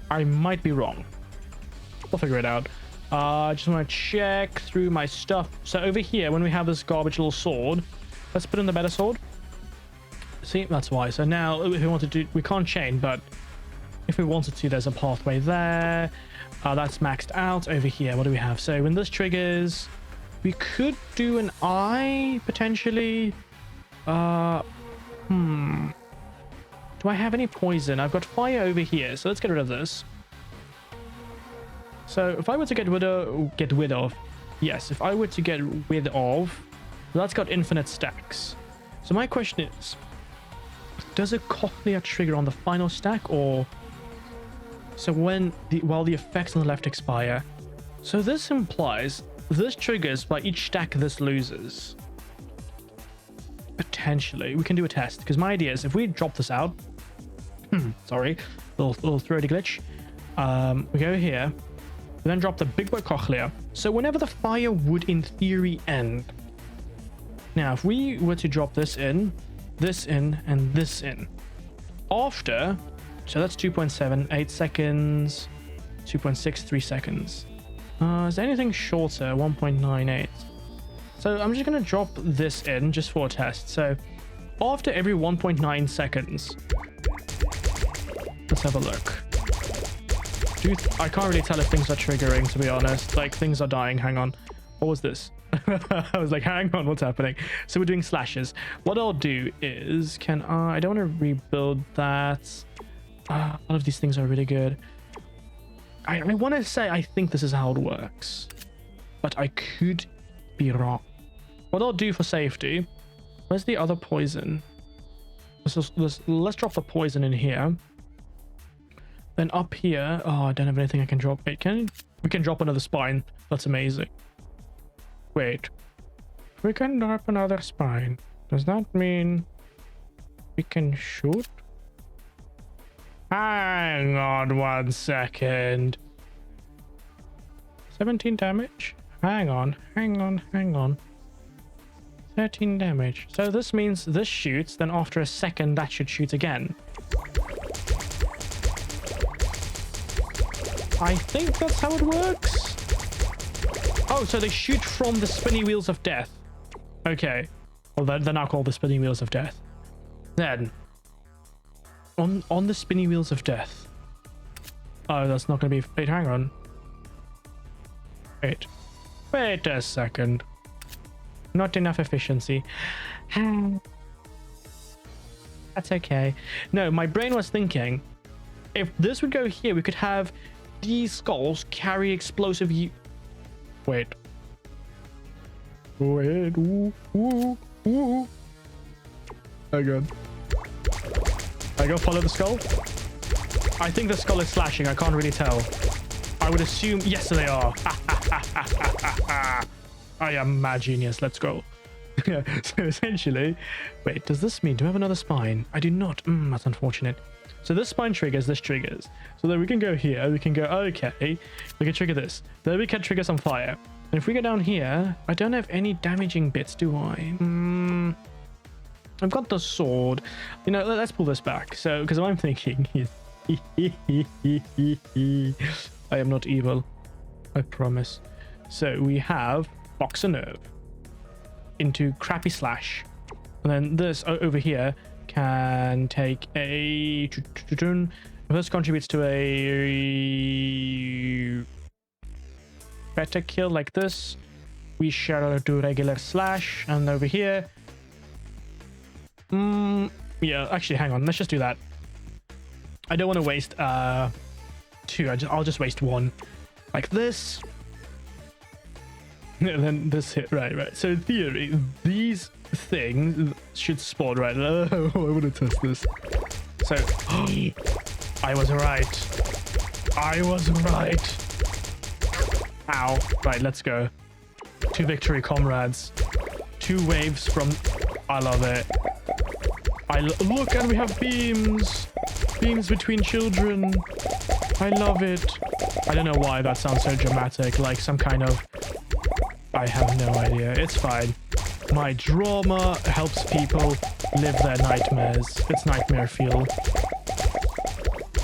Speaker 1: I might be wrong. We'll figure it out. I just want to check through my stuff. So over here, when we have this garbage little sword, let's put in the better sword. See, that's why. So now, if we wanted to, we can't chain, but if we wanted to, there's a pathway there. That's maxed out. Over here, what do we have? So when this triggers, we could do an eye, potentially. Do I have any poison? I've got fire over here, so let's get rid of this. So if I were to get rid of, yes, if I were to get rid of, that's got infinite stacks. So my question is, does a cochlea trigger on the final stack, or so while the effects on the left expire? So this implies this triggers by each stack this loses. Potentially, we can do a test, because my idea is if we drop this out, sorry, little throaty glitch. We go here. We then drop the big boy cochlea. So whenever the fire would in theory end. Now, if we were to drop this in, and this in. After, so that's 2.78 seconds, 2.63 seconds. Is there anything shorter? 1.98. So I'm just going to drop this in just for a test. So after every 1.9 seconds, let's have a look. I can't really tell if things are triggering, to be honest. Like, things are dying. Hang on. What was this? I was like, hang on, what's happening? So we're doing slashes. What I'll do is, I don't want to rebuild that. A lot of these things are really good. I want to say I think this is how it works, but I could be wrong. What I'll do for safety, where's the other poison? Let's drop the poison in here. Then up here, oh, I don't have anything I can drop. Wait, we can drop another spine. That's amazing. Wait, we can drop another spine. Does that mean we can shoot? Hang on 1 second. 17 damage. Hang on. 13 damage. So this means this shoots, then after a second that should shoot again. I think that's how it works. Oh, so they shoot from the spinny wheels of death. Okay. Well, they're now called the spinny wheels of death. Then, on the spinny wheels of death. Oh, that's not going to be... Wait, hang on. Wait a second. Not enough efficiency. That's okay. No, my brain was thinking, if this would go here, we could have these skulls carry explosive... Wait. Ooh. Hang on. I go follow the skull. I think the skull is slashing. I can't really tell. I would assume... Yes, they are. I am mad genius. Let's go. So essentially... Wait, does this mean... Do I have another spine? I do not. That's unfortunate. So this spine triggers, this triggers. So then we can go here. We can go... Okay. We can trigger this. Then we can trigger some fire. And if we go down here... I don't have any damaging bits, do I? I've got the sword. You know, let's pull this back. So, because what I'm thinking is... I am not evil. I promise. So we have Boxer Nerve into Crappy Slash. And then this over here can take a... This contributes to a better kill like this. We shall do regular slash. And over here... yeah, actually, hang on. Let's just do that. I don't want to waste two. I'll just waste one. Like this. And then this hit. Right. So in theory, these things should spawn, right? Oh, I want to test this. So, I was right. Ow. Right, let's go. 2 victory comrades. 2 waves from... I love it. Look, and we have beams. Beams between children. I love it. I don't know why that sounds so dramatic, like some kind of... I have no idea. It's fine. My drama helps people live their nightmares. It's nightmare feel.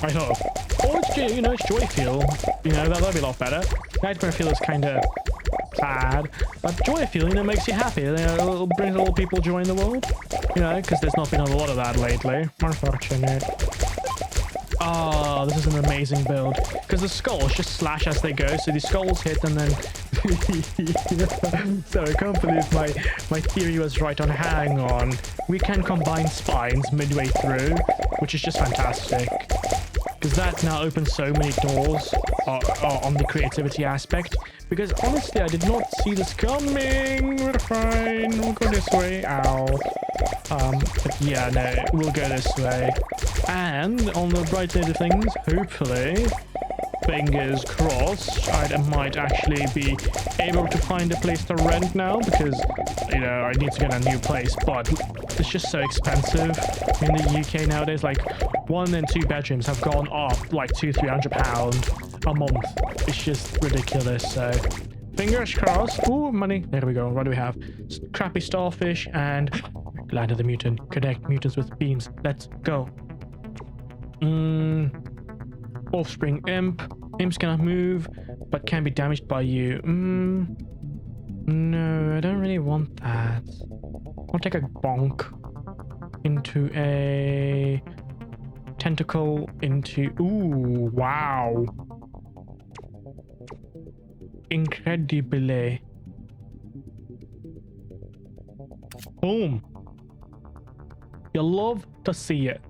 Speaker 1: I hope. Or it's, it's joy feel. That'll be a lot better. Nightmare feel is kind of sad, but joy feel, makes you happy. It brings all people joy in the world. Because there's not been a lot of that lately. Unfortunate. Oh, this is an amazing build. Because the skulls just slash as they go, so the skulls hit and then... So I can't believe my theory was right on. Hang on. We can combine spines midway through, which is just fantastic. Because that now opens so many doors on the creativity aspect. Because honestly, I did not see this coming. We're fine. We'll go this way. Ow. But yeah, no, we'll go this way. And on the bright side of things, hopefully, fingers crossed, I might actually be able to find a place to rent now because, I need to get a new place, but it's just so expensive in the UK nowadays. Like 1 and 2 bedrooms have gone up like £200-300 a month. It's just ridiculous. So fingers crossed. Ooh, money. There we go. What do we have? Crappy starfish and Land of the Mutant. Connect mutants with beams. Let's go. Offspring imp. Imps cannot move, but can be damaged by you. No, I don't really want that. I'll take a bonk into a tentacle into... Ooh, wow. Incredibile. Boom. You'll love to see it.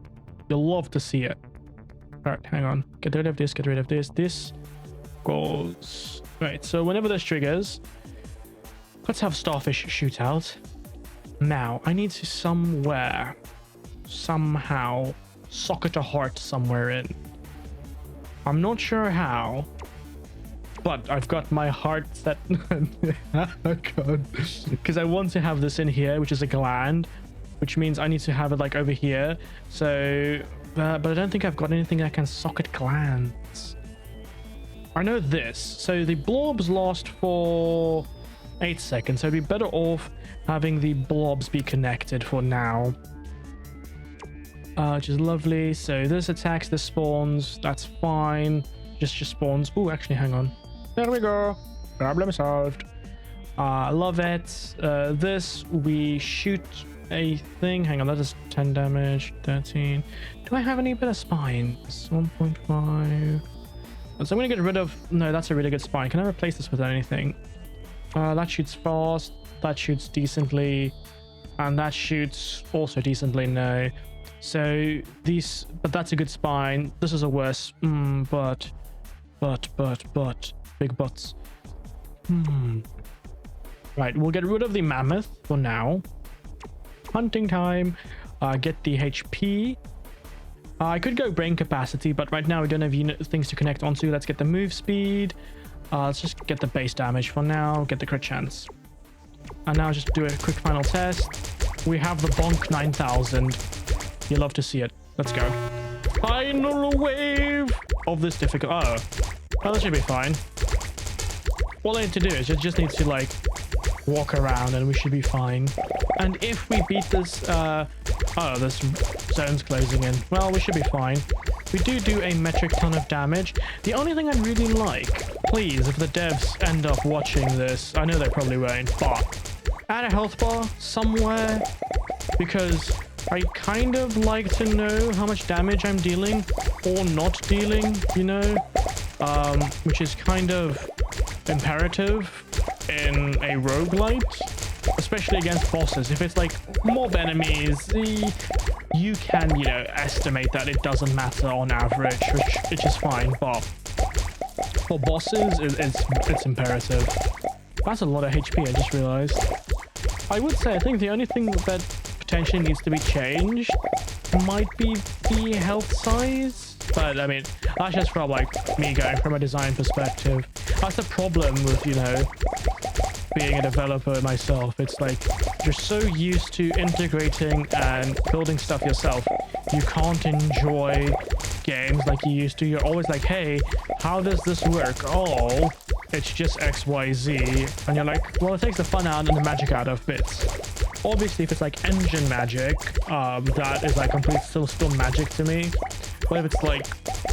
Speaker 1: You'll love to see it. Alright, hang on. Get rid of this, get rid of this. This goes... Right, so whenever this triggers, Let's have starfish shootout. Now, I need to somehow socket a heart somewhere in. I'm not sure how, but I've got my heart set. Oh god. Because I want to have this in here, which is a gland, which means I need to have it like over here. So, but I don't think I've got anything that can socket glands. I know this. So the blobs last for 8 seconds. So it'd be better off having the blobs be connected for now. Which is lovely. So this attacks the spawns. That's fine. Just spawns. Oh, actually, hang on. There we go. Problem solved. I love it. This, we shoot a thing. Hang on, that is 10 damage. 13. Do I have any better spines? 1.5. So I'm going to get rid of... No, that's a really good spine. Can I replace this with anything? That shoots fast. That shoots decently. And that shoots also decently. No. So these... But that's a good spine. This is a worse... But... Big butts. Right, we'll get rid of the mammoth for now. Hunting time. Get the HP. I could go brain capacity, but right now we don't have things to connect onto. Let's get the move speed. Let's just get the base damage for now. Get the crit chance. And now just do a quick final test. We have the Bonk 9000. You love to see it. Let's go. Final wave of this difficult... Oh, that should be fine. All I need to do is just need to like walk around and we should be fine. And if we beat this oh, this zone's closing in, well, we should be fine. We do a metric ton of damage. The only thing I'd really like, please, if the devs end up watching this, I know they probably won't, but add a health bar somewhere, because I kind of like to know how much damage I'm dealing or not dealing, you know, which is kind of imperative in a roguelite, especially against bosses. If it's like mob enemies, you can, you know, estimate that it doesn't matter on average, which is fine, but for bosses, it's imperative. That's a lot of HP, I just realized. I would say, I think the only thing that potentially needs to be changed might be the health size, but I mean, that's just from like me going from a design perspective. That's the problem with, you know, being a developer myself. It's like you're so used to integrating and building stuff yourself, you can't enjoy games like you used to. You're always like, hey, how does this work? Oh, it's just XYZ. And you're like, well, it takes the fun out and the magic out of bits. Obviously, if it's like engine magic, that is like still magic to me. But if it's like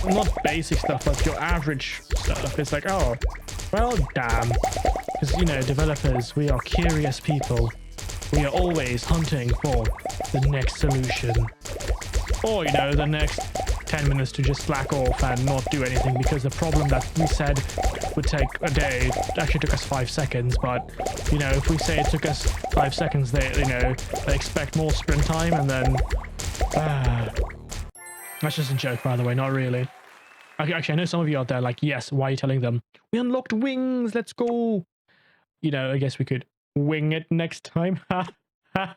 Speaker 1: not basic stuff, but your average stuff, it's like, oh, well, damn. Because, you know, developers, we are curious people. We are always hunting for the next solution. Or, you know, the next 10 minutes to just slack off and not do anything, because the problem that we said would take a day actually took us 5 seconds. But, you know, if we say it took us 5 seconds, they expect more sprint time, and then... That's just a joke, by the way, not really. Actually, I know some of you out there like, yes, why are you telling them? We unlocked wings, let's go! You know, I guess we could wing it next time. But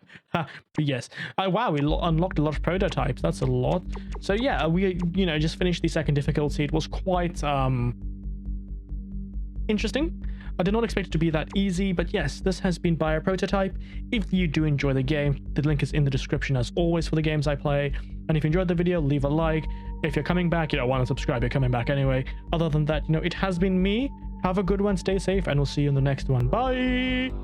Speaker 1: yes. Wow, we unlocked a lot of prototypes. That's a lot. So yeah, we, you know, just finished the second difficulty. It was quite interesting. I did not expect it to be that easy, but yes, this has been Bioprototype. If you do enjoy the game, the link is in the description as always for the games I play. And if you enjoyed the video, leave a like. If you're coming back, you don't want to subscribe, you're coming back anyway. Other than that, you know, it has been me. Have a good one, stay safe, and we'll see you in the next one. Bye!